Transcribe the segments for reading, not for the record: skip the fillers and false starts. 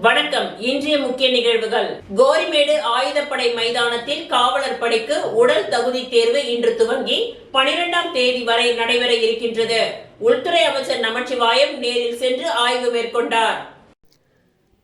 வணக்கம். இன்றைய முக்கிய நிகழ்வுகள். கோரிமேடு ஆயுதப்படை மைதானத்தில் காவலர் படைக்கு உடல் தகுதி தேர்வு இன்று துவங்கி 12ஆம் தேதி வரை நடைபெற இருக்கின்றது. உள்துறை அமைச்சர் நமச்சிவாயம் நேரில் சென்று ஆய்வு மேற்கொண்டார்.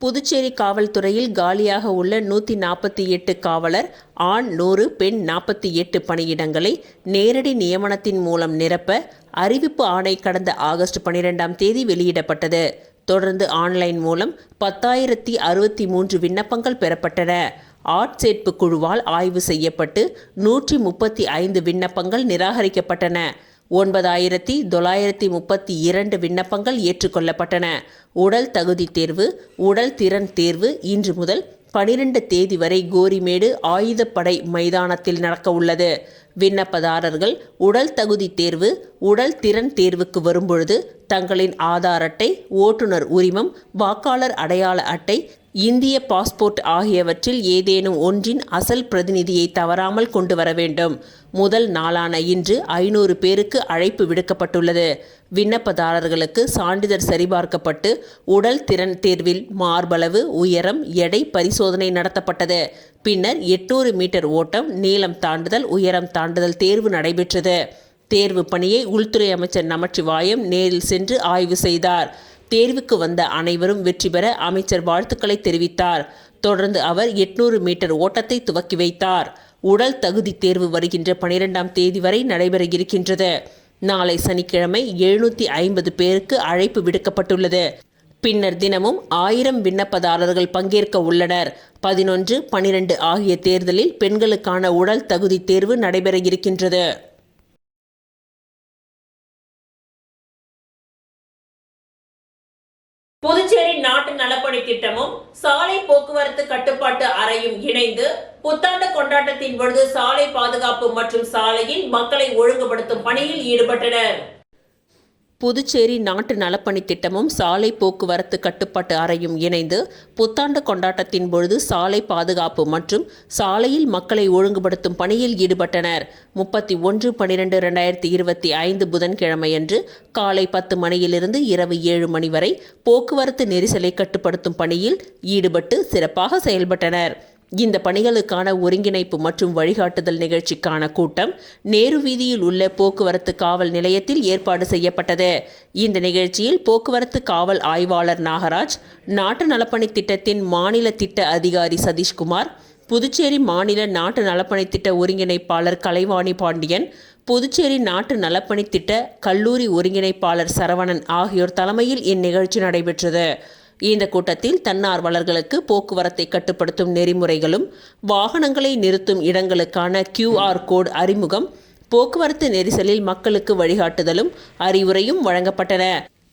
புதுச்சேரி காவல்துறையில் காலியாக உள்ள 148 காவலர், ஆண் 100, பெண் 48 பணியிடங்களை நேரடி நியமனத்தின் மூலம் நிரப்ப அறிவிப்பு ஆணை கடந்த ஆகஸ்ட் 12ஆம் தேதி வெளியிடப்பட்டது. தொடர்ந்து ஆன்லைன் மூலம் 10,063 விண்ணப்பங்கள் பெறப்பட்டன. ஆட்சேர்ப்பு குழுவால் ஆய்வு செய்யப்பட்டு 135 விண்ணப்பங்கள் நிராகரிக்கப்பட்டன. 9,932 விண்ணப்பங்கள் ஏற்றுக்கொள்ளப்பட்டன. உடல் தகுதி தேர்வு, உடல் திறன் தேர்வு இன்று முதல் 12 தேதி வரை கோரிமேடு ஆயுதப்படை மைதானத்தில் நடக்க உள்ளது. விண்ணப்பதாரர்கள் உடல் தகுதி தேர்வு, உடல் திறன் தேர்வுக்கு வரும்பொழுது தங்களின் ஆதார் அட்டை, ஓட்டுநர் உரிமம், வாக்காளர் அடையாள அட்டை, இந்திய பாஸ்போர்ட் ஆகியவற்றில் ஏதேனும் ஒன்றின் அசல் பிரதிநிதியை தவறாமல் கொண்டு வர வேண்டும். முதல் நாளான இன்று 500 பேருக்கு அழைப்பு விடுக்கப்பட்டுள்ளது. விண்ணப்பதாரர்களுக்கு சான்றிதழ் சரிபார்க்கப்பட்டு உடல் திறன் தேர்வில் மார்பளவு, உயரம், எடை பரிசோதனை நடத்தப்பட்டது. பின்னர் 800 மீட்டர் ஓட்டம், நீளம் தாண்டுதல், உயரம் தாண்டுதல் தேர்வு நடைபெற்றது. தேர்வு பணியை உள்துறை அமைச்சர் நமச்சிவாயம் நேரில் சென்று ஆய்வு செய்தார். தேர்வுக்கு வந்த அனைவரும் வெற்றி பெற அமைச்சர் வாழ்த்துக்களை தெரிவித்தார். தொடர்ந்து அவர் 800 மீட்டர் ஓட்டத்தை துவக்கி வைத்தார். உடல் தகுதி தேர்வு வருகின்ற 12ஆம் தேதி வரை நடைபெற இருக்கின்றது. நாளை சனிக்கிழமை 750 பேருக்கு அழைப்பு விடுக்கப்பட்டுள்ளது. பின்னர் தினமும் 1000 விண்ணப்பதாரர்கள் பங்கேற்க உள்ளனர். 11, 12 ஆகிய தேர்தலில் பெண்களுக்கான உடல் தகுதி தேர்வு நடைபெற இருக்கின்றது. புதுச்சேரி நாட்டு நலப்பணி திட்டமும் சாலை போக்குவரத்து கட்டுப்பாட்டு அறையும் இணைந்து புத்தாண்டு கொண்டாட்டத்தின் பொழுது சாலை பாதுகாப்பு மற்றும் சாலையில் மக்களை ஒழுங்குபடுத்தும் பணியில் ஈடுபட்டனர். புதுச்சேரி நாட்டு நலப்பணி திட்டமும் சாலை போக்குவரத்து கட்டுப்பாட்டு அறையும் இணைந்து புத்தாண்டு கொண்டாட்டத்தின் பொழுது சாலை பாதுகாப்பு மற்றும் சாலையில் மக்களை ஒழுங்குபடுத்தும் பணியில் ஈடுபட்டனர். 31/12/2025 புதன்கிழமையன்று காலை 10 மணியிலிருந்து இரவு 7 மணி வரை போக்குவரத்து நெரிசலை கட்டுப்படுத்தும் பணியில் ஈடுபட்டு சிறப்பாக செயல்பட்டனர். இந்த பணிகளுக்கான ஒருங்கிணைப்பு மற்றும் வழிகாட்டுதல் நிகழ்ச்சிக்கான கூட்டம் நேரு வீதியில் உள்ள போக்குவரத்து காவல் நிலையத்தில் ஏற்பாடு செய்யப்பட்டது. இந்த நிகழ்ச்சியில் போக்குவரத்து காவல் ஆய்வாளர் நாகராஜ், நாட்டு நலப்பணி திட்டத்தின் மாநில திட்ட அதிகாரி சதீஷ்குமார், புதுச்சேரி மாநில நாட்டு நலப்பணி திட்ட ஒருங்கிணைப்பாளர் கலைவாணி பாண்டியன், புதுச்சேரி நாட்டு நலப்பணி திட்ட கல்லூரி ஒருங்கிணைப்பாளர் சரவணன் ஆகியோர் தலைமையில் இந்நிகழ்ச்சி நடைபெற்றது. இந்த கூட்டத்தில் தன்னார்வலர்களுக்கு போக்குவரத்தை கட்டுப்படுத்தும் நெறிமுறைகளும், வாகனங்களை நிறுத்தும் இடங்களுக்கான QR கோட் அறிமுகம், போக்குவரத்து நெரிசலில் மக்களுக்கு வழிகாட்டுதலும் அறிவுரையும் வழங்கப்பட்டன.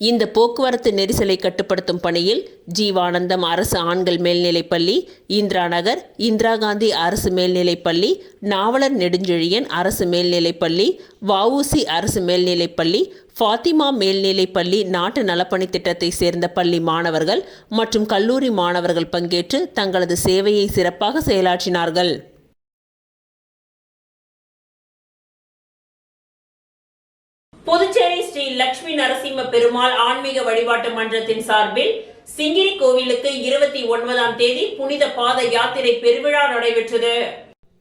இந்த போக்குவரத்து நெரிசலை கட்டுப்படுத்தும் பணியில் ஜீவானந்தம் அரசு ஆண்கள் மேல்நிலைப்பள்ளி, இந்திரா நகர், இந்திரா காந்தி அரசு மேல்நிலைப்பள்ளி, நாவலர் நெடுஞ்செழியன் அரசு மேல்நிலைப்பள்ளி, வஉசி அரசு மேல்நிலைப்பள்ளி, ஃபாத்திமா மேல்நிலைப்பள்ளி நாட்டு நலப்பணி திட்டத்தை சேர்ந்த பள்ளி மாணவர்கள் மற்றும் கல்லூரி மாணவர்கள் பங்கேற்று தங்களது சேவையை சிறப்பாக செயலாற்றினார்கள். புதுச்சேரி ஸ்ரீ லட்சுமி நரசிம்ம பெருமாள் ஆன்மீக வழிபாட்டு மன்றத்தின் சார்பில் சிங்கிரி கோவிலுக்கு 29ஆம் தேதி புனித பாத யாத்திரை பெருவிழா நடைபெற்றது.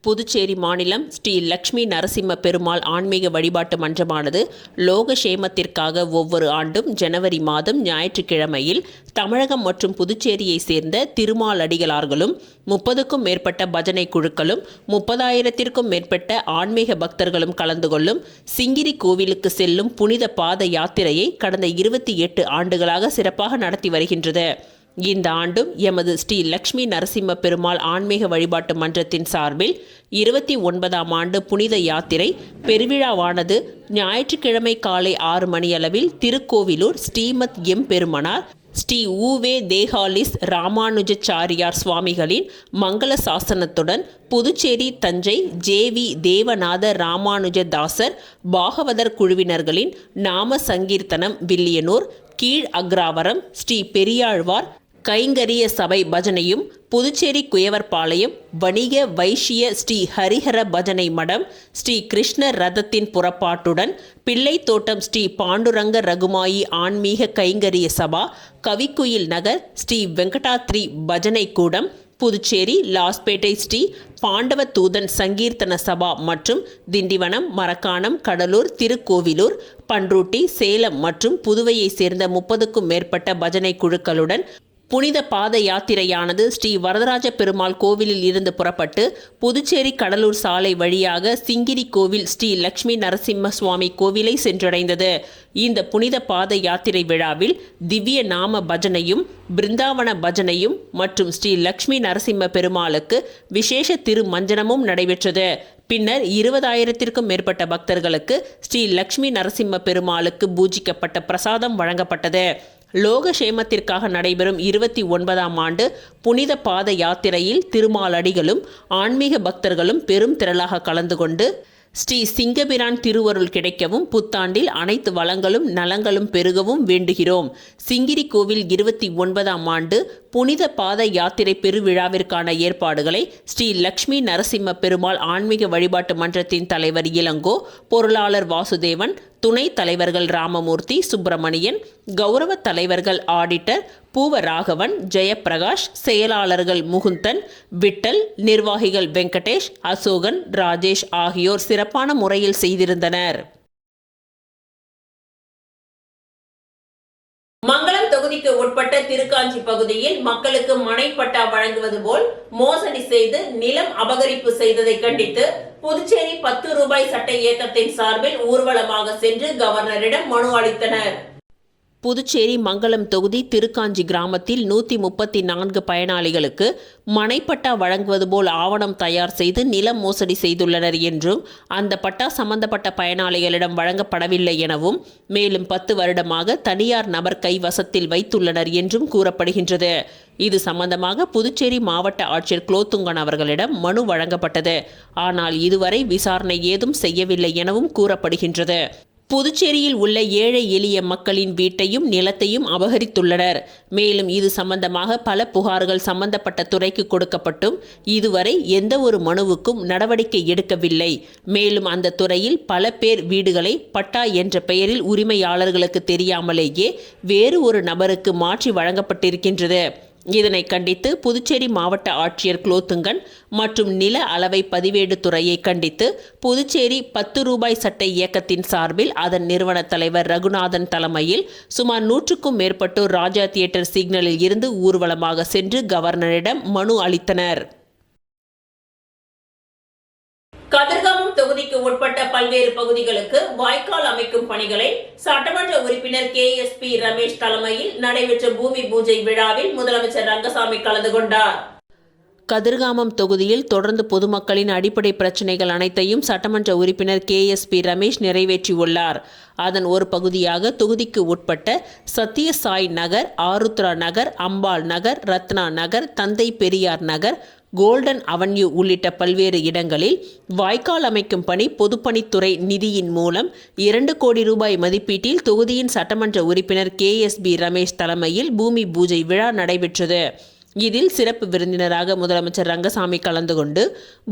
புதுச்சேரி மாநிலம் ஸ்ரீ லட்சுமி நரசிம்ம பெருமாள் ஆன்மீக வழிபாட்டு மன்றமானது லோகக்ஷேமத்திற்காக ஒவ்வொரு ஆண்டும் ஜனவரி மாதம் ஞாயிற்றுக்கிழமையில் தமிழகம் மற்றும் புதுச்சேரியை சேர்ந்த திருமாலடிகளார்களும் 30க்கும் மேற்பட்ட பஜனை குழுக்களும் 30,000த்திற்கும் மேற்பட்ட ஆன்மீக பக்தர்களும் கலந்து கொள்ளும் சிங்கிரி கோவிலுக்கு செல்லும் புனித பாத யாத்திரையை கடந்த 28 ஆண்டுகளாக சிறப்பாக நடத்தி வருகின்றது. இந்த ஆண்டும் எமது ஸ்ரீ லட்சுமி நரசிம்ம பெருமாள் ஆன்மீக வழிபாட்டு மன்றத்தின் சார்பில் 29ஆம் ஆண்டு புனித யாத்திரை பெருவிழாவானது ஞாயிற்றுக்கிழமை காலை 6 மணியளவில் திருக்கோவிலூர் ஸ்ரீமத் எம் பெருமனார் ஸ்ரீ ஊவே தேகாலிஸ் ராமானுஜாச்சாரியார் சுவாமிகளின் மங்கள சாசனத்துடன் புதுச்சேரி தஞ்சை ஜேவி தேவநாத ராமானுஜதாசர் பாகவதர் குழுவினர்களின் நாம சங்கீர்த்தனம், வில்லியனூர், கீழ் அக்ராவரம், ஸ்ரீ பெரியாழ்வார் கைங்கரிய சபை பஜனையும், புதுச்சேரி குயவர்பாளையம் வணிக வைஷ்ய ஸ்ரீ ஹரிஹர பஜனை மடம் ஸ்ரீ கிருஷ்ண ரதத்தின் புறப்பாட்டுடன் பிள்ளைத்தோட்டம் ஸ்ரீ பாண்டுரங்க ரகுமாயி ஆன்மீக கைங்கரிய சபா, கவிக்குயில் நகர் ஸ்ரீ வெங்கடாத்ரி பஜனை கூடம், புதுச்சேரி லாஸ்பேட்டை ஸ்ரீ பாண்டவ தூதன் சங்கீர்த்தன சபா மற்றும் திண்டிவனம், மரக்காணம், கடலூர், திருக்கோவிலூர், பன்ருட்டி, சேலம் மற்றும் புதுவையை சேர்ந்த 30க்கும் மேற்பட்ட பஜனை குழுக்களுடன் புனித பாத யாத்திரையானது ஸ்ரீ வரதராஜ பெருமாள் கோவிலில் இருந்து புறப்பட்டு புதுச்சேரி கடலூர் சாலை வழியாக சிங்கிரி கோவில் ஸ்ரீ லட்சுமி நரசிம்ம சுவாமி கோவிலை சென்றடைந்தது. இந்த புனித பாத யாத்திரை விழாவில் திவ்ய நாம பஜனையும், பிருந்தாவன பஜனையும் மற்றும் ஸ்ரீ லட்சுமி நரசிம்ம பெருமாளுக்கு விசேஷ திருமஞ்சனமும் நடைபெற்றது. பின்னர் 20,000க்கும் மேற்பட்ட பக்தர்களுக்கு ஸ்ரீ லட்சுமி நரசிம்ம பெருமாளுக்கு பூஜிக்கப்பட்ட பிரசாதம் வழங்கப்பட்டது. லோகக்ஷேமத்திற்காக நடைபெறும் 29ஆம் ஆண்டு புனித பாத யாத்திரையில் திருமாலடிகளும் ஆன்மீக பக்தர்களும் பெரும் திரளாக கலந்து கொண்டு ஸ்ரீ சிங்கபிரான் திருவருள் கிடைக்கவும் புத்தாண்டில் அனைத்து வளங்களும் நலங்களும் பெருகவும் வேண்டுகிறோம். சிங்கிரி கோவில் 29ஆம் ஆண்டு புனித பாத யாத்திரை பெருவிழாவிற்கான ஏற்பாடுகளை ஸ்ரீ லட்சுமி நரசிம்ம பெருமாள் ஆன்மீக வழிபாட்டு மன்றத்தின் தலைவர் இளங்கோ, பொருளாளர் வாசுதேவன், துணைத் தலைவர்கள் ராமமூர்த்தி, சுப்பிரமணியன், கௌரவ தலைவர்கள் ஆடிட்டர் பூவராகவன், ஜெயப்பிரகாஷ், செயலாளர்கள் முகுந்தன், விட்டல், நிர்வாகிகள் வெங்கடேஷ், அசோகன், ராஜேஷ் ஆகியோர் சிறப்பான முறையில் செய்திருந்தனர். மங்களம் தொகுதிக்கு உட்பட்ட திருக்காஞ்சி பகுதியில் மக்களுக்கு மனைப்பட்டா வழங்குவது போல் மோசடி செய்து நிலம் அபகரிப்பு செய்ததை கண்டித்து புதுச்சேரி 10 ரூபாய் சட்ட இயக்கத்தின் சார்பில் ஊர்வலமாக சென்று கவர்னரிடம் மனு அளித்தனர். புதுச்சேரி மங்களம் தொகுதி திருக்காஞ்சி கிராமத்தில் 134 பயனாளிகளுக்கு மனைப்பட்டா வழங்குவது போல் ஆவணம் தயார் செய்து நிலம் மோசடி செய்துள்ளனர் என்றும், அந்த பட்டா சம்பந்தப்பட்ட பயனாளிகளிடம் வழங்கப்படவில்லை எனவும், மேலும் 10 வருடமாக தனியார் நபர் கைவசத்தில் வைத்துள்ளனர் என்றும் கூறப்படுகின்றது. இது சம்பந்தமாக புதுச்சேரி மாவட்ட ஆட்சியர் குலோத்துங்கன் அவர்களிடம் மனு வழங்கப்பட்டது. ஆனால் இதுவரை விசாரணை ஏதும் செய்யவில்லை எனவும் கூறப்படுகின்றது. புதுச்சேரியில் உள்ள ஏழை எளிய மக்களின் வீட்டையும் நிலத்தையும் அபகரித்துள்ளனர். மேலும் இது சம்பந்தமாக பல புகார்கள் சம்பந்தப்பட்ட துறைக்கு கொடுக்கப்பட்டும் இதுவரை எந்த ஒரு மனுவுக்கும் நடவடிக்கை எடுக்கவில்லை. மேலும் அந்த துறையில் பல பேர் வீடுகளை பட்டா என்ற பெயரில் உரிமையாளர்களுக்கு தெரியாமலேயே வேறு ஒரு நபருக்கு மாற்றி வழங்கப்பட்டிருக்கின்றது. இதனை கண்டித்து புதுச்சேரி மாவட்ட ஆட்சியர் குலோத்துங்கன் மற்றும் நில அளவை பதிவேடு துறையை கண்டித்து புதுச்சேரி 10 ரூபாய் சட்ட இயக்கத்தின் சார்பில் அதன் நிறுவன தலைவர் ரகுநாதன் தலைமையில் சுமார் 100க்கும் மேற்பட்டோர் ராஜா தியேட்டர் சிக்னலில் இருந்து ஊர்வலமாக சென்று கவர்னரிடம் மனு அளித்தனர். கதிர்காமம் தொகுதிக்கு உட்பட்ட பல்வேறு பகுதிகளுக்கு வாய்க்கால் அமைக்கும் பணிகளை சட்டமன்ற உறுப்பினர் KSP ரமேஷ் தலைமையில் நடைபெற்ற பூமி பூஜை விழாவில் முதலமைச்சர் ரங்கசாமி கலந்து கொண்டார். கதிர்காமம் தொகுதியில் தொடர்ந்து பொதுமக்களின் அடிப்படை பிரச்சினைகள் அனைத்தையும் சட்டமன்ற உறுப்பினர் KSP ரமேஷ் நிறைவேற்றியுள்ளார். அதன் ஒரு பகுதியாக தொகுதிக்கு உட்பட்ட சத்யசாய் நகர், ஆருத்ரா நகர், அம்பாள் நகர், ரத்னா நகர், தந்தை பெரியார் நகர், கோல்டன் அவென்யூ உள்ளிட்ட பல்வேறு இடங்களில் வாய்க்கால் அமைக்கும் பணி பொதுப்பணித்துறை நிதியின் மூலம் 2 கோடி ரூபாய் மதிப்பீட்டில் தொகுதியின் சட்டமன்ற உறுப்பினர் KSP ரமேஷ் தலைமையில் பூமி பூஜை விழா நடைபெற்றது. இதில் சிறப்பு விருந்தினராக முதலமைச்சர் ரங்கசாமி கலந்து கொண்டு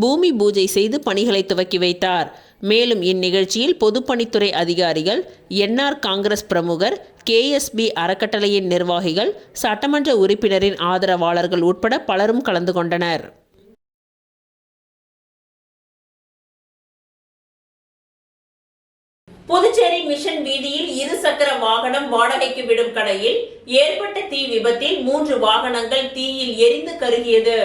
பூமி பூஜை செய்து பணிகளை துவக்கி வைத்தார். மேலும் இந்நிகழ்ச்சியில் பொதுப்பணித்துறை அதிகாரிகள், NR காங்கிரஸ் பிரமுகர், KSP அறக்கட்டளையின் நிர்வாகிகள், சட்டமன்ற உறுப்பினரின் ஆதரவாளர்கள் உட்பட பலரும் கலந்து கொண்டனர். புதுச்சேரி மிஷன் வீதியில் 2 சக்கர வாகனம் வாடகைக்கு விடும் கடையில் ஏற்பட்ட தீ விபத்தில் 3 வாகனங்கள் தீயில் எரிந்து கருகியது.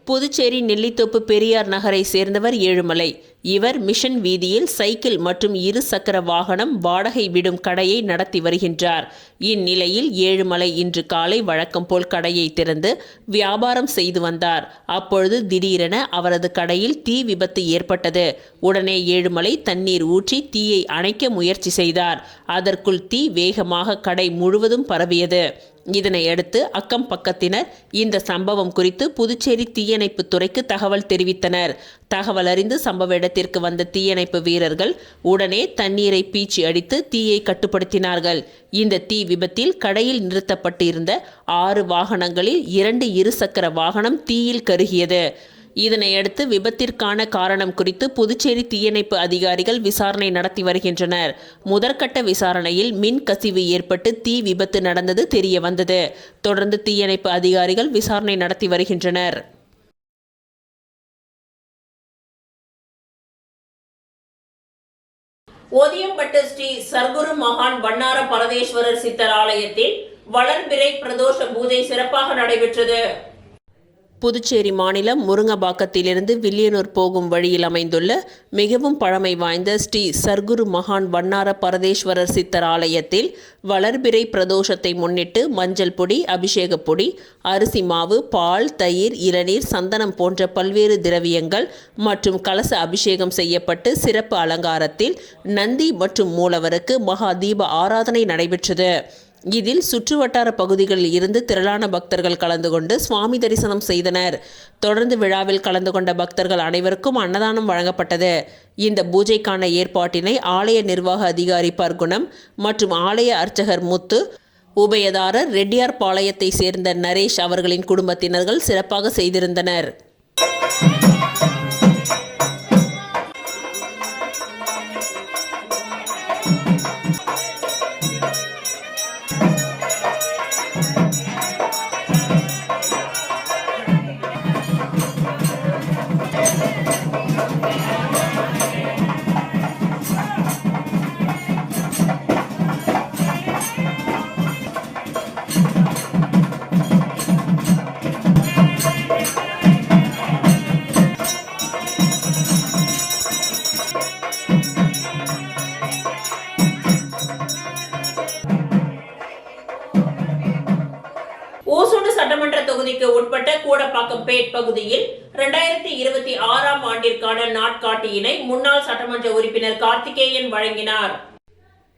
புதுச்சேரி நெல்லித்தோப்பு பெரியார் நகரை சேர்ந்தவர் ஏழுமலை. இவர் மிஷன் வீதியில் சைக்கிள் மற்றும் 2 சக்கர வாகனம் வாடகை விடும் கடையை நடத்தி வருகின்றார். இந்நிலையில் ஏழுமலை இன்று காலை வழக்கம் போல் கடையை திறந்து வியாபாரம் செய்து வந்தார். அப்பொழுது திடீரென அவரது கடையில் தீ விபத்து ஏற்பட்டது. உடனே ஏழுமலை தண்ணீர் ஊற்றி தீயை அணைக்க முயற்சி செய்தார். அதற்குள் தீ வேகமாக கடை முழுவதும் பரவியது. இதனையடுத்து அக்கம் பக்கத்தினர் இந்த சம்பவம் குறித்து புதுச்சேரி தீயணைப்பு துறைக்கு தகவல் தெரிவித்தனர். தகவல் அறிந்து சம்பவ இடத்திற்கு வந்த தீயணைப்பு வீரர்கள் உடனே தண்ணீரை பீச்சி அடித்து தீயை கட்டுப்படுத்தினார்கள். இந்த தீ விபத்தில் கடையில் நிறுத்தப்பட்டு இருந்த 6 வாகனங்களில் 2 இருசக்கர வாகனம் தீயில் கருகியது. இதனையடுத்து விபத்திற்கான காரணம் குறித்து புதுச்சேரி தீயணைப்பு அதிகாரிகள் விசாரணை நடத்தி வருகின்றனர். முதற்கட்ட விசாரணையில் மின் கசிவு ஏற்பட்டு தீ விபத்து நடந்தது தெரிய வந்தது. தொடர்ந்து தீயணைப்பு அதிகாரிகள் விசாரணை நடத்தி வருகின்றனர். ஓதியம்பட்டு ஸ்ரீ சர்க்குரு மகான் வண்ணார பரதேஸ்வரர் சித்தர் ஆலயத்தில் வளர்பிறை பிரதோஷ பூஜை சிறப்பாக நடைபெற்றது. புதுச்சேரி மாநிலம் முருங்கம்பாக்கத்திலிருந்து வில்லியனூர் போகும் வழியில் அமைந்துள்ள மிகவும் பழமை வாய்ந்த ஸ்ரீ சர்க்குரு மகான் வண்ணார பரதேஸ்வரர் சித்தர் ஆலயத்தில் வளர்பிறை பிரதோஷத்தை முன்னிட்டு மஞ்சள் பொடி, அபிஷேக பொடி, அரிசி மாவு, பால், தயிர், இளநீர், சந்தனம் போன்ற பல்வேறு திரவியங்கள் மற்றும் கலச அபிஷேகம் செய்யப்பட்டு சிறப்பு அலங்காரத்தில் நந்தி மற்றும் மூலவருக்கு மகா தீப ஆராதனை நடைபெற்றது. இதில் சுற்றுவட்டார பகுதிகளில் இருந்து திரளான பக்தர்கள் கலந்து கொண்டு சுவாமி தரிசனம் செய்தனர். தொடர்ந்து விழாவில் கலந்து கொண்ட பக்தர்கள் அனைவருக்கும் அன்னதானம் வழங்கப்பட்டது. இந்த பூஜைக்கான ஏற்பாட்டினை ஆலய நிர்வாக அதிகாரி பர்குணம் மற்றும் ஆலய அர்ச்சகர் முத்து, உபயதாரர் ரெட்டியார் பாளையத்தை சேர்ந்த நரேஷ் அவர்களின் குடும்பத்தினர்கள் சிறப்பாக செய்திருந்தனர். ஊசுடு சட்டமன்ற தொகுதிக்கு உட்பட்ட கூடப்பாக்கம்பேட் பகுதியில் 2026ஆம் ஆண்டிற்கான நாட்காட்டியினை முன்னாள் சட்டமன்ற உறுப்பினர் கார்த்திகேயன் வழங்கினார்.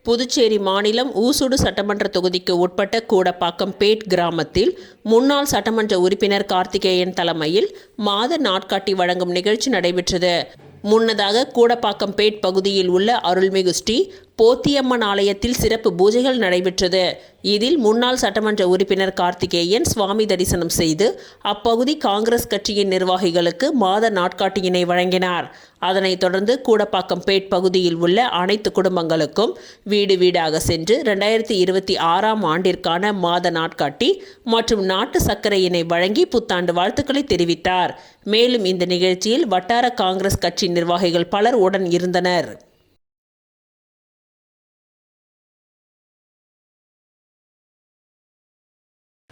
புதுச்சேரி மாநிலம் ஊசுடு சட்டமன்ற தொகுதிக்கு உட்பட்ட கூடப்பாக்கம்பேட் கிராமத்தில் முன்னாள் சட்டமன்ற உறுப்பினர் கார்த்திகேயன் தலைமையில் மாத நாட்காட்டி வழங்கும் நிகழ்ச்சி நடைபெற்றது. முன்னதாக கூடப்பாக்கம்பேட் பகுதியில் உள்ள அருள்மிகு ஸ்ரீ போத்தியம்மன் ஆலயத்தில் சிறப்பு பூஜைகள் நடைபெற்றது. இதில் முன்னாள் சட்டமன்ற உறுப்பினர் கார்த்திகேயன் சுவாமி தரிசனம் செய்து அப்பகுதி காங்கிரஸ் கட்சியின் நிர்வாகிகளுக்கு மாத நாட்காட்டியினை வழங்கினார். அதனைத் தொடர்ந்து கூடப்பாக்கம்பேட் பகுதியில் உள்ள அனைத்து குடும்பங்களுக்கும் வீடு வீடாக சென்று 2026ஆம் ஆண்டிற்கான மாத நாட்காட்டி மற்றும் நாட்டு சர்க்கரையினை வழங்கி புத்தாண்டு வாழ்த்துக்களை தெரிவித்தார். மேலும் இந்த நிகழ்ச்சியில் வட்டார காங்கிரஸ் கட்சி நிர்வாகிகள் பலர் உடன் இருந்தனர்.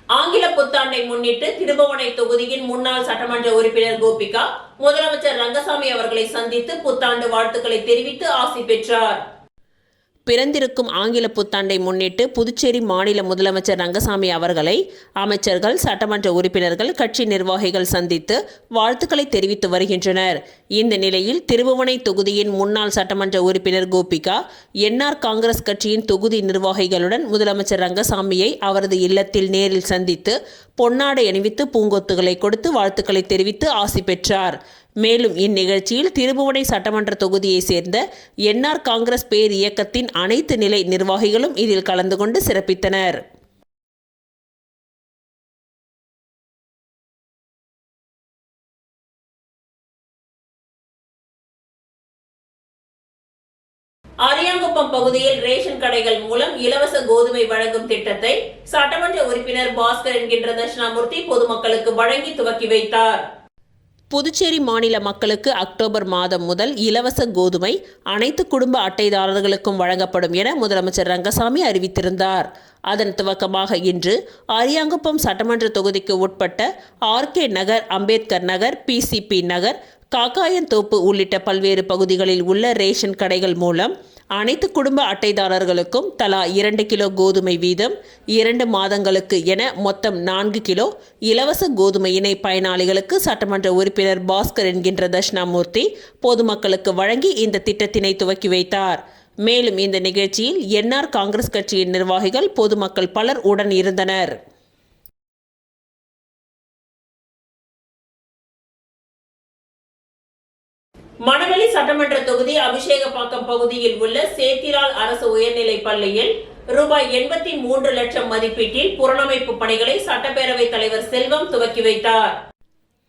ஆங்கில புத்தாண்டை முன்னிட்டு திருபுவனை தொகுதியின் முன்னாள் சட்டமன்ற உறுப்பினர் கோபிகா முதலமைச்சர் ரங்கசாமி அவர்களை சந்தித்து புத்தாண்டு வாழ்த்துக்களை தெரிவித்து ஆசி பெற்றார். பிறந்திருக்கும் ஆங்கில புத்தாண்டை முன்னிட்டு புதுச்சேரி மாநில முதலமைச்சர் ரங்கசாமி அவர்களை அமைச்சர்கள், சட்டமன்ற உறுப்பினர்கள், கட்சி நிர்வாகிகள் சந்தித்து வாழ்த்துக்களை தெரிவித்து வருகின்றனர். இந்த நிலையில் திருபுவனை தொகுதியின் முன்னாள் சட்டமன்ற உறுப்பினர் கோபிகா என்ஆர் காங்கிரஸ் கட்சியின் தொகுதி நிர்வாகிகளுடன் முதலமைச்சர் ரங்கசாமியை அவரது இல்லத்தில் நேரில் சந்தித்து பொன்னாடை அணிவித்து பூங்கொத்துகளை கொடுத்து வாழ்த்துக்களை தெரிவித்து ஆசி பெற்றார். மேலும் இந்நிகழ்ச்சியில் திருபுவனை சட்டமன்ற தொகுதியை சேர்ந்த என்ஆர் காங்கிரஸ் பேர் இயக்கத்தின் அனைத்து நிலை நிர்வாகிகளும் இதில் கலந்து கொண்டு சிறப்பித்தனர். அரியாங்குப்பம் பகுதியில் ரேஷன் கடைகள் மூலம் இலவச கோதுமை வழங்கும் திட்டத்தை சட்டமன்ற உறுப்பினர் பாஸ்கர் என்கின்ற தட்சிணாமூர்த்தி பொதுமக்களுக்கு வழங்கி துவக்கி வைத்தார். புதுச்சேரி மாநில மக்களுக்கு அக்டோபர் மாதம் முதல் இலவச கோதுமை அனைத்து குடும்ப அட்டைதாரர்களுக்கும் வழங்கப்படும் என முதலமைச்சர் ரங்கசாமி அறிவித்திருந்தார். அதன் துவக்கமாக இன்று அரியாங்குப்பம் சட்டமன்ற தொகுதிக்கு உட்பட்ட ஆர்கே நகர், அம்பேத்கர் நகர், பிசிபி நகர், காக்காயன்தோப்பு உள்ளிட்ட பல்வேறு பகுதிகளில் உள்ள ரேஷன் கடைகள் மூலம் அனைத்து குடும்ப அட்டைதாரர்களுக்கும் தலா 2 கிலோ கோதுமை வீதம் 2 மாதங்களுக்கு என மொத்தம் 4 கிலோ இலவச கோதுமையினை பயனாளிகளுக்கு சட்டமன்ற உறுப்பினர் பாஸ்கர் என்கின்ற தட்சிணாமூர்த்தி பொதுமக்களுக்கு வழங்கி இந்த திட்டத்தினை துவக்கி வைத்தார். மேலும் இந்த நிகழ்ச்சியில் என்ஆர் காங்கிரஸ் கட்சியின் நிர்வாகிகள், பொதுமக்கள் பலர் உடன் இருந்தனர். மணவெளி சட்டமன்ற தொகுதி அபிஷேகப்பாக்கம் பகுதியில் உள்ள சேத்திலால் அரசு உயர்நிலைப் பள்ளியில் ரூபாய் 83 லட்சம் மதிப்பீட்டில் புனரமைப்பு பணிகளை சட்டப்பேரவைத் தலைவர் செல்வம் துவக்கி வைத்தார்.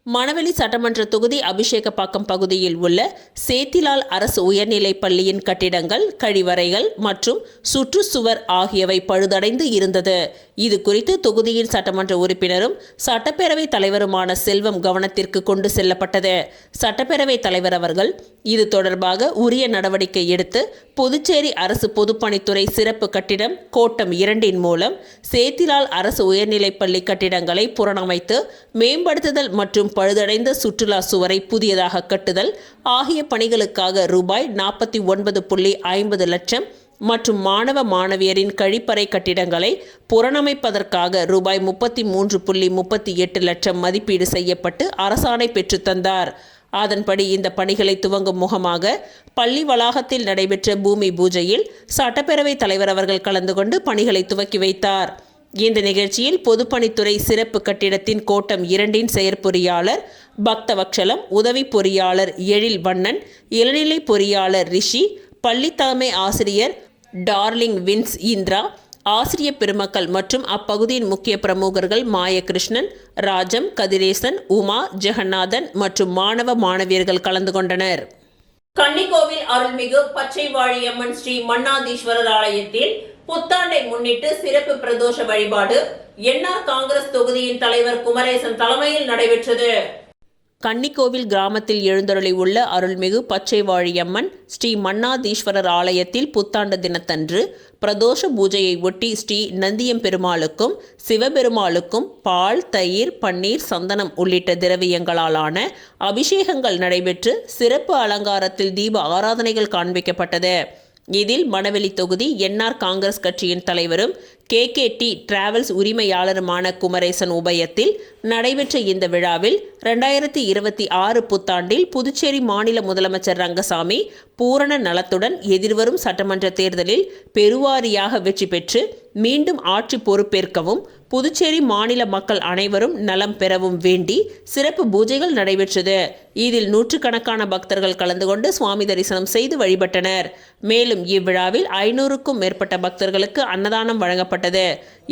மணவெளி சட்டமன்ற தொகுதி அபிஷேகப்பாக்கம் பகுதியில் உள்ள சேத்திலால் அரசு உயர்நிலைப் பள்ளியின் கட்டிடங்கள், கழிவறைகள் மற்றும் சுற்றுச்சுவர் ஆகியவை பழுதடைந்து இருந்தது. இது குறித்து தொகுதியின் சட்டமன்ற உறுப்பினரும் சட்டப்பேரவைத் தலைவருமான செல்வம் கவனத்திற்கு கொண்டு செல்லப்பட்டது. சட்டப்பேரவைத் தலைவர் அவர்கள் இது தொடர்பாக உரிய நடவடிக்கை எடுத்து புதுச்சேரி அரசு பொதுப்பணித்துறை சிறப்பு கட்டிடம் கோட்டம் 2 மூலம் சேத்திலால் அரசு உயர்நிலைப் பள்ளி கட்டிடங்களை புனரமைத்து மேம்படுத்துதல் மற்றும் பழுதடைந்த சுற்றுலா சுவரை புதியதாக கட்டுதல் ஆகிய பணிகளுக்காக ரூபாய் 49.50 லட்சம் மற்றும் மாணவ மாணவியரின் கழிப்பறை கட்டிடங்களை புனரமைப்பதற்காக ரூபாய் 33.38 லட்சம் மதிப்பீடு செய்யப்பட்டு அரசாணை பெற்றுத்தந்தார். அதன்படி இந்த பணிகளை துவங்கும் முகமாக பள்ளி வளாகத்தில் நடைபெற்ற பூமி பூஜையில் சட்டப்பேரவைத் தலைவர் அவர்கள் கலந்து கொண்டு பணிகளை துவக்கி வைத்தார். இந்த நிகழ்ச்சியில் பொதுப்பணித்துறை சிறப்பு கட்டிடத்தின் கோட்டம் 2 செயற்பொறியாளர் பக்தவக்ஷலம், உதவி பொறியாளர் எழில் வண்ணன், இளநிலை பொறியாளர் ரிஷி, பள்ளி தலைமை ஆசிரியர் டார்லிங் வின்ஸ் இந்திரா, ஆசிரிய பெருமக்கள் மற்றும் அப்பகுதியின் முக்கிய பிரமுகர்கள் மாயகிருஷ்ணன், ராஜம், கதிரேசன், உமா, ஜெகநாதன் மற்றும் மாணவ மாணவியர்கள் கலந்து கொண்டனர். கன்னிக்கோவில் அருள்மிகு பச்சைவாழியம்மன் ஸ்ரீ மன்னாதீஸ்வரர் ஆலயத்தில் புத்தாண்டை முன்னிட்டு சிறப்பு பிரதோஷ வழிபாடு என்ஆர் காங்கிரஸ் தொகுதியின் தலைவர் குமரேசன் தலைமையில் நடைபெற்றது. கன்னிக்கோவில் கிராமத்தில் எழுந்தருளி உள்ள அருள்மிகு பச்சைவாழியம்மன் ஸ்ரீ மன்னாதீஸ்வரர் ஆலயத்தில் புத்தாண்டு தினத்தன்று பிரதோஷ பூஜையை ஒட்டி ஸ்ரீ நந்தியம்பெருமாளுக்கும் சிவபெருமாளுக்கும் பால், தயிர், பன்னீர், சந்தனம் உள்ளிட்ட திரவியங்களாலான அபிஷேகங்கள் நடைபெற்று சிறப்பு அலங்காரத்தில் தீப ஆராதனைகள் காண்பிக்கப்பட்டது. இதில் மணவெளி தொகுதி என்ஆர் காங்கிரஸ் கட்சியின் தலைவரும் KKT டிராவல்ஸ் உரிமையாளருமான குமரேசன் உபயத்தில் நடைபெற்ற இந்த விழாவில் 2026 புத்தாண்டில் புதுச்சேரி மாநில முதலமைச்சர் ரங்கசாமி பூரண நலத்துடன் எதிர்வரும் சட்டமன்ற தேர்தலில் பெருவாரியாக வெற்றி பெற்று மீண்டும் ஆட்சி பொறுப்பேற்கவும் புதுச்சேரி மாநில மக்கள் அனைவரும் நலம் பெறவும் வேண்டி சிறப்பு பூஜைகள் நடைபெற்றது. இதில் நூற்றுக்கணக்கான பக்தர்கள் கலந்து கொண்டு சுவாமி தரிசனம் செய்து வழிபட்டனர். மேலும் இவ்விழாவில் 500க்கும் மேற்பட்ட பக்தர்களுக்கு அன்னதானம் வழங்கப்பட்டது.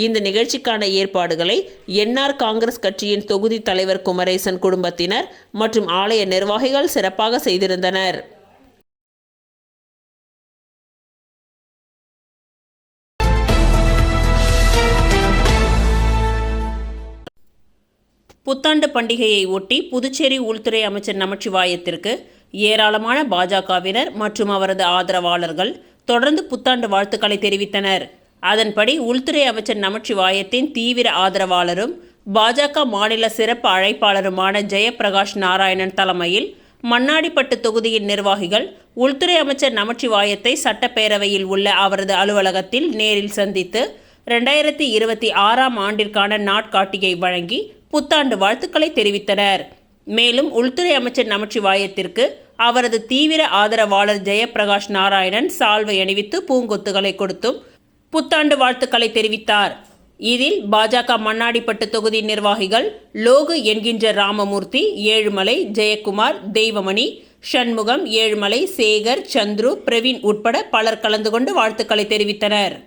இந்த நிகழ்ச்சிக்கான ஏற்பாடுகளை என்ஆர் காங்கிரஸ் கட்சியின் தொகுதி தலைவர் குமரேசன் குடும்பத்தினர் மற்றும் ஆலய நிர்வாகிகள் சிறப்பாக செய்திருந்தனர். புத்தாண்டு பண்டிகையை ஒட்டி புதுச்சேரி உள்துறை அமைச்சர் நமச்சிவாயத்திற்கு ஏராளமான பாஜகவினர் மற்றும் அவரது ஆதரவாளர்கள் தொடர்ந்து புத்தாண்டு வாழ்த்துக்களை தெரிவித்தனர். அதன்படி உள்துறை அமைச்சர் நமச்சிவாயத்தின் தீவிர ஆதரவாளரும் பாஜக மாநில சிறப்பு அழைப்பாளருமான ஜெயபிரகாஷ் நாராயணன் தலைமையில் மண்ணாடிப்பட்டு தொகுதியின் நிர்வாகிகள் உள்துறை அமைச்சர் நமச்சிவாயத்தை சட்டப்பேரவையில் உள்ள அவரது அலுவலகத்தில் நேரில் சந்தித்து 2026ஆம் ஆண்டிற்கான நாட்காட்டியை வழங்கி புத்தாண்டு வாழ்த்துக்களை தெரிவித்தனர். மேலும் உள்துறை அமைச்சர் நமச்சிவாயத்திற்கு அவரது தீவிர ஆதரவாளர் ஜெயபிரகாஷ் நாராயணன் சால்வை அணிவித்து பூங்கொத்துகளை கொடுத்தும் புத்தாண்டு வாழ்த்துக்களை தெரிவித்தார். இதில் பாஜக மண்ணாடிப்பட்டு தொகுதி நிர்வாகிகள் லோகு என்கின்ற ராமமூர்த்தி, ஏழுமலை, ஜெயக்குமார், தெய்வமணி, ஷண்முகம், ஏழுமலை, சேகர், சந்துரு, பிரவீன் உட்பட பலர் கலந்து கொண்டு வாழ்த்துக்களை தெரிவித்தனர்.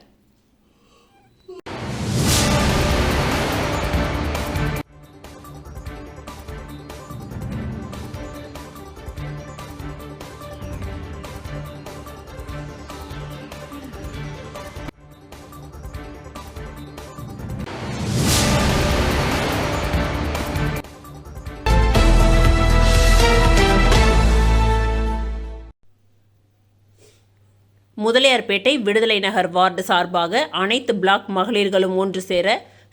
முதலியார்பேட்டை விடுதலை நகர் வார்டு சார்பாக அனைத்து பிளாக் மகளிர்களும் ஒன்று சேர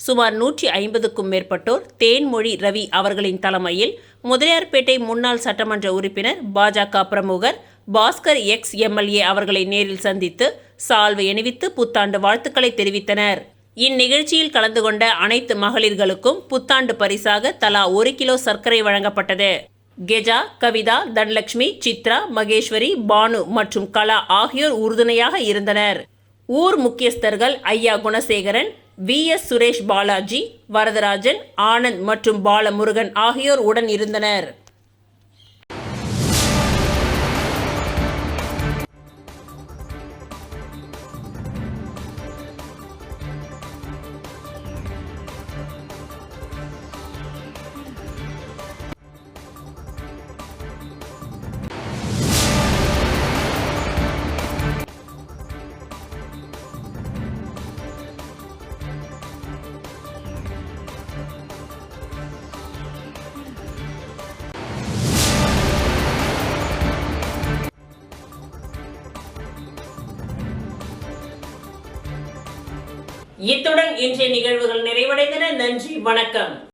சுமார் 150க்கும் மேற்பட்டோர் தேன்மொழி ரவி அவர்களின் தலைமையில் முதலியார்பேட்டை முன்னாள் சட்டமன்ற உறுப்பினர் பாஜக பிரமுகர் பாஸ்கர் எக்ஸ்-MLA அவர்களை நேரில் சந்தித்து சால்வை அணிவித்து புத்தாண்டு வாழ்த்துக்களை தெரிவித்தனர். இந்நிகழ்ச்சியில் கலந்து கொண்ட அனைத்து மகளிர்களுக்கும் புத்தாண்டு பரிசாக தலா 1 கிலோ சர்க்கரை வழங்கப்பட்டது. கெஜா, கவிதா, தனலட்சுமி, சித்ரா, மகேஸ்வரி, பானு மற்றும் கலா ஆகியோர் உறுதுணையாக இருந்தனர். ஊர் முக்கியஸ்தர்கள் ஐயா குணசேகரன், VS சுரேஷ் பாலாஜி, வரதராஜன், ஆனந்த் மற்றும் பாலமுருகன் ஆகியோர் உடன் இருந்தனர். இத்துடன் இன்றைய நிகழ்வுகள் நிறைவடைந்தன. நன்றி, வணக்கம்.